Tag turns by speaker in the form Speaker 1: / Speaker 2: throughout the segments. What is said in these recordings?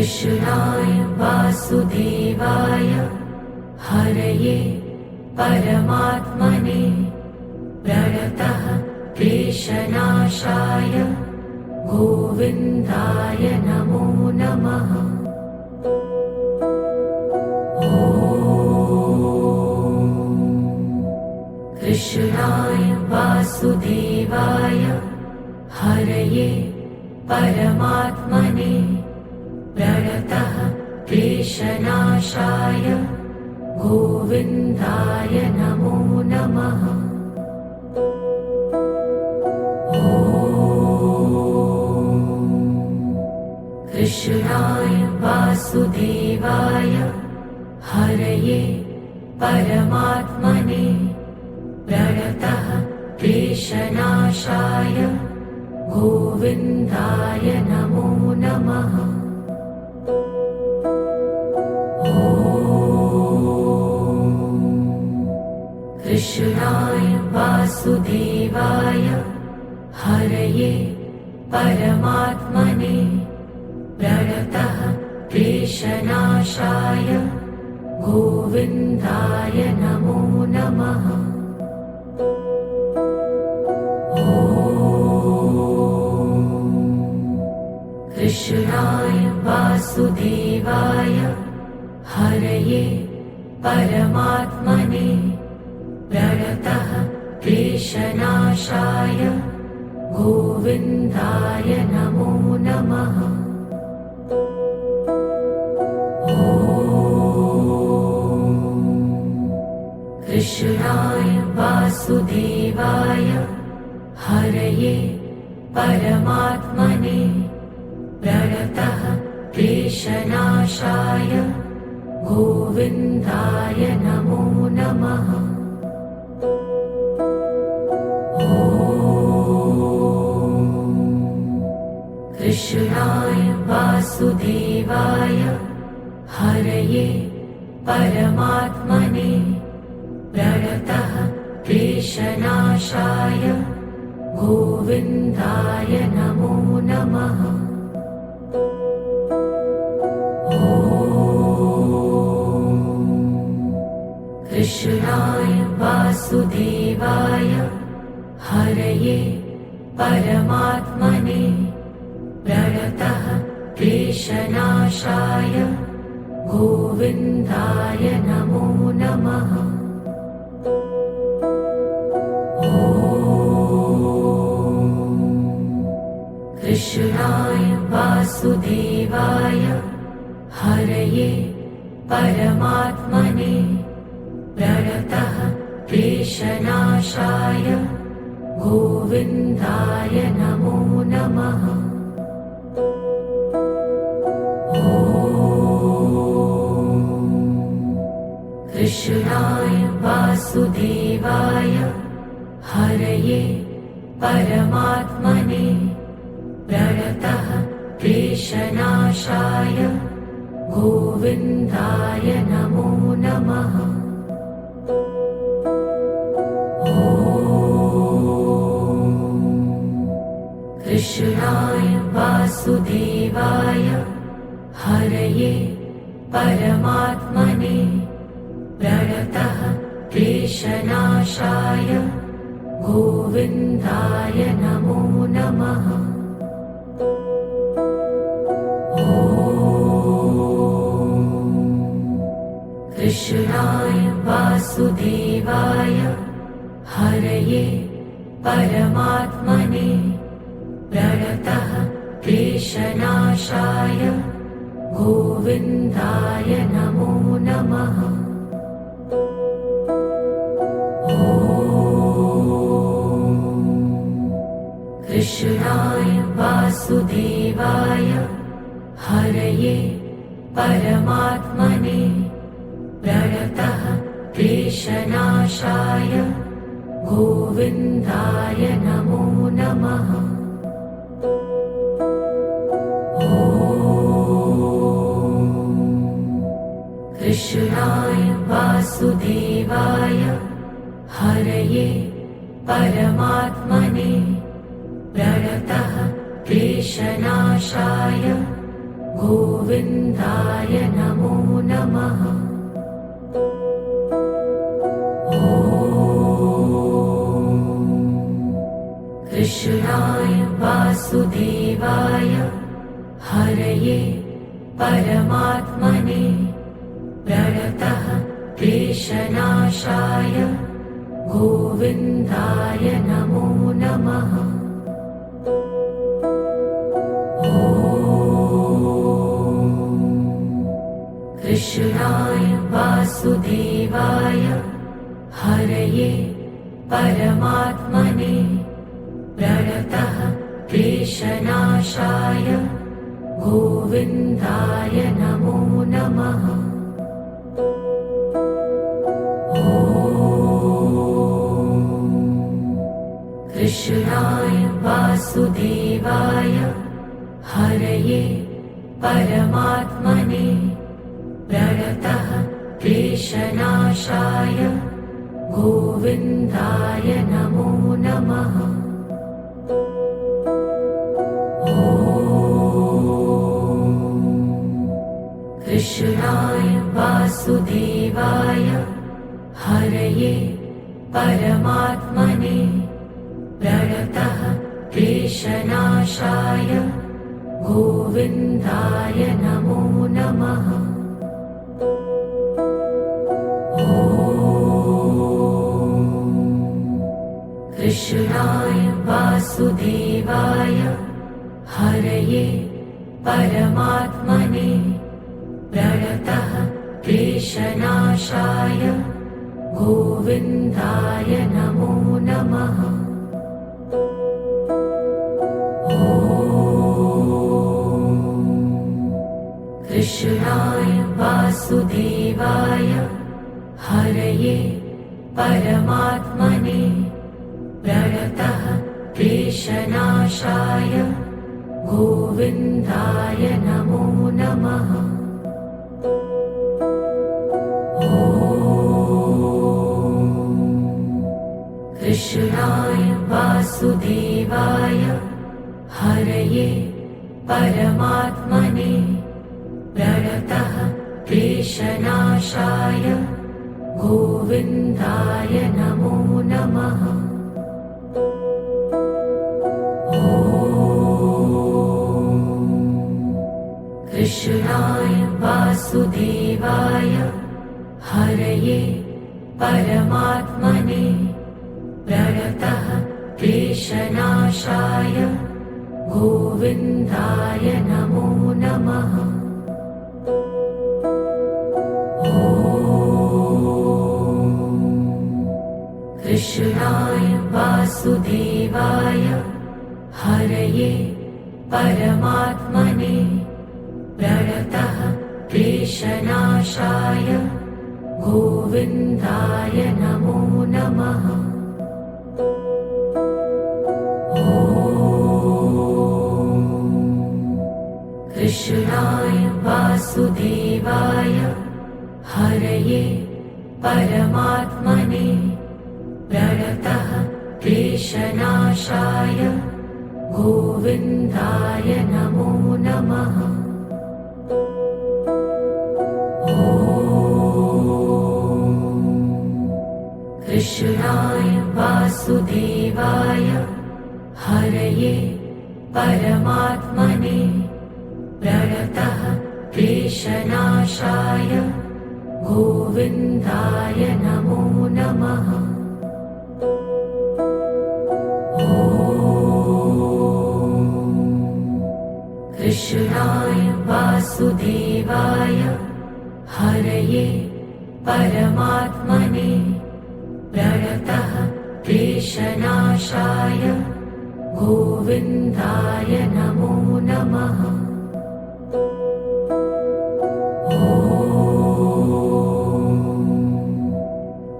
Speaker 1: कृष्णाय वासुदेवाय हरये परमात्मने प्रणतः क्लेशनाशाय गोविन्दाय नमो नमः। कृष्णाय वासुदेवाय हरये परमात्मने प्रणतः क्लेशनाशाय गोविन्दाय नमो नमः। कृष्णाय वासुदेवाय हरये परमात्मने प्रणतः क्लेशनाशाय गोविन्दाय नमो नमः। कृष्णाय वासुदेवाय हरये परमात्मने प्रणतः क्लेशनाशाय गोविन्दाय नमो नमः। कृष्णाय वासुदेवाय हरये परमात्मने प्रणतः क्लेशनाशाय गोविन्दाय नमो नमः। कृष्णाय वासुदेवाय हरये परमात्मने प्रणतः क्लेशनाशाय गोविन्दाय नमो नमः। कृष्णाय वासुदेवाय हरये परमात्मने प्रणतः क्लेशनाशाय गोविन्दाय नमो नमः। कृष्णाय वासुदेवाय हरये परमात्मने प्रणतः क्लेशनाशाय गोविन्दाय नमो नमः। कृष्णाय वासुदेवाय हरये परमात्मने प्रणतः क्लेशनाशाय गोविन्दाय नमो नमः। कृष्णाय वासुदेवाय हरये परमात्मने प्रणतः क्लेशनाशाय गोविन्दाय नमो नमः। कृष्णाय वासुदेवाय हरये परमात्मने प्रणतः क्लेशनाशाय गोविन्दाय नमो नमः। कृष्णाय वासुदेवाय हरये परमात्मने प्रणतः क्लेशनाशाय गोविन्दाय नमो नमः। कृष्णाय वासुदेवाय हरये परमात्मने प्रणतः क्लेशनाशाय गोविन्दाय नमो नमः। कृष्णाय वासुदेवाय हरये परमात्मने प्रणतः क्लेशनाशाय गोविन्दाय नमो नमः। कृष्णाय वासुदेवाय हरये परमात्मने प्रणतः क्लेशनाशाय गोविन्दाय नमो नमः। कृष्णाय वासुदेवाय हरये परमात्मने प्रणतः क्लेशनाशाय गोविन्दाय नमो नमः। कृष्णाय वासुदेवाय हरये परमात्मने प्रणतः क्लेशनाशाय गोविन्दाय नमो नमः। कृष्णाय वासुदेवाय हरये परमात्मने प्रणतः क्लेशनाशाय गोविन्दाय नमो नमः। कृष्णाय वासुदेवाय हरये परमात्मने प्रणतः क्लेशनाशाय गोविन्दाय नमो नमः। कृष्णाय वासुदेवाय हरये परमात्मने प्रणतः क्लेशनाशाय गोविन्दाय नमो नमः। कृष्णाय वासुदेवाय हरये परमात्मने प्रणतः क्लेशनाशाय गोविन्दाय नमो नमः। कृष्णाय वासुदेवाय हरये परमात्मने प्रणतः क्लेशनाशाय गोविन्दाय नमो नमः। कृष्णाय वासुदेवाय हरये परमात्मने प्रणतः क्लेशनाशाय गोविन्दाय नमो नमः। कृष्णाय वासुदेवाय हरये परमात्मने प्रणतः क्लेशनाशाय गोविन्दाय नमो नमः। कृष्णाय वासुदेवाय हरये परमात्मने प्रणतः क्लेशनाशाय गोविन्दाय नमो नमः। कृष्णाय वासुदेवाय हरये परमात्मने प्रणतः क्लेशनाशाय गोविन्दाय नमो नमः।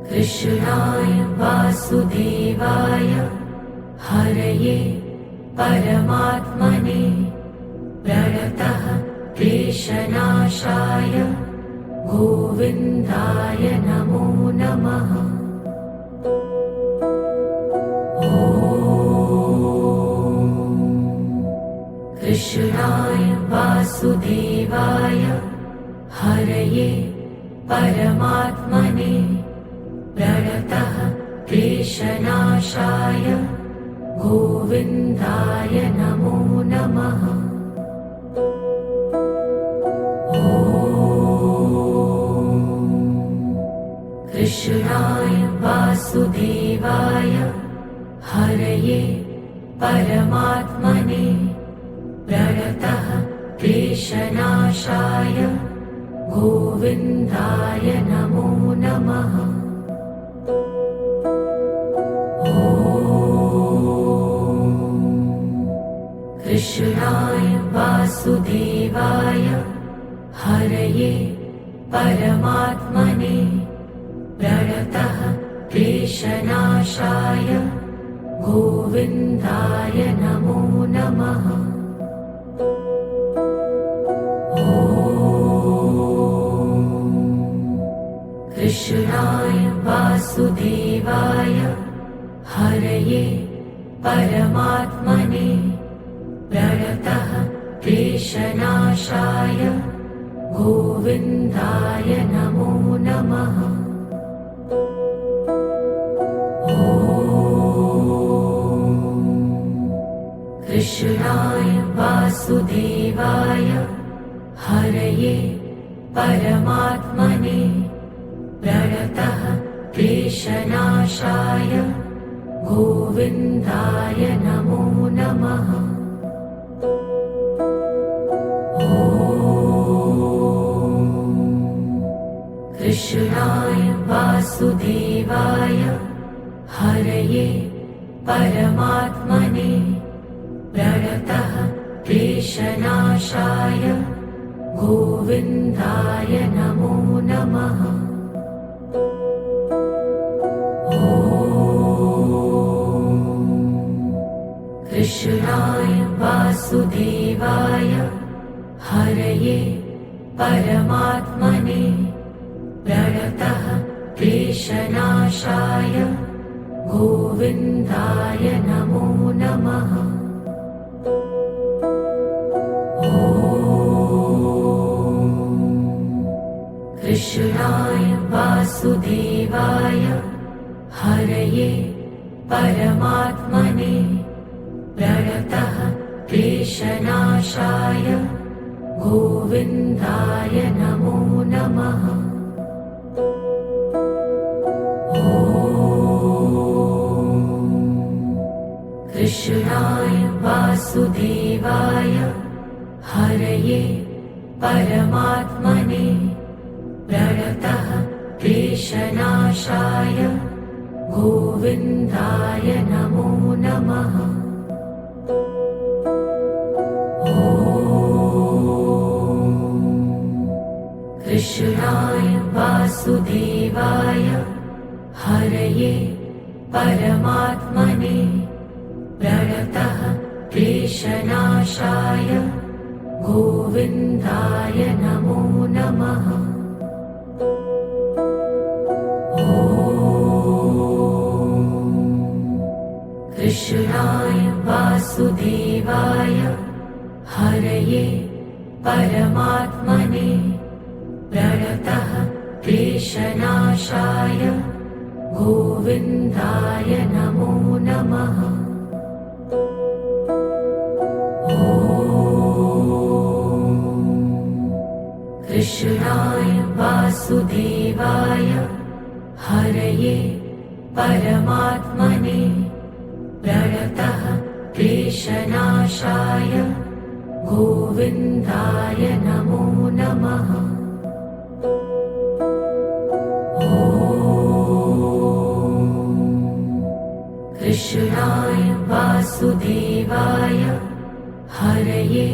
Speaker 1: कृष्णाय वासुदेवाय हरये परमात्मने प्रणतः क्लेशनाशाय गोविन्दाय नमो नमः। कृष्णाय वासुदेवाय वासुदेवाय हरये परमात्मने प्रणतः क्लेशनाशाय गोविन्दाय नमो नमः। कृष्णाय वासुदेवाय हरये परमात्मने प्रणतः क्लेशनाशाय गोविन्दाय नमो नमः। कृष्णाय वासुदेवाय हरये परमात्मने प्रणतः क्लेशनाशाय गोविन्दाय नमो नमः। कृष्णाय वासुदेवाय हरये परमात्मने प्रणतः क्लेशनाशाय गोविन्दाय नमो नमः। कृष्णाय वासुदेवाय हरये परमात्मने प्रणतः क्लेशनाशाय गोविन्दाय नमो नमः। कृष्णाय वासुदेवाय हरये परमात्मने प्रणतः क्लेशनाशाय गोविन्दाय नमो नमः। कृष्णाय वासुदेवाय हरये परमात्मने प्रणतः क्लेशनाशाय गोविन्दाय नमो नमः। कृष्णाय वासुदेवाय हरये परमात्मने प्रणतः क्लेशनाशाय गोविन्दाय नमो नमः। कृष्णाय वासुदेवाय हरये परमात्मने प्रणतः क्लेशनाशाय गोविन्दाय नमो नमः। कृष्णाय वासुदेवाय हरये परमात्मने प्रणतः क्लेशनाशाय गोविन्दाय नमो नमः। कृष्णाय वासुदेवाय हरये परमात्मने प्रणतः क्लेशनाशाय गोविन्दाय नमो नमः। कृष्णाय वासुदेवाय हरये परमात्मने प्रणतः क्लेशनाशाय गोविन्दाय नमो नमः। कृष्णाय वासुदेवाय हरये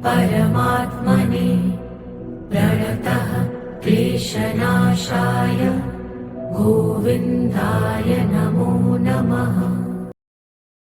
Speaker 1: परमात्मने प्रणतः क्लेशनाशाय गोविन्दाय नमो नमः।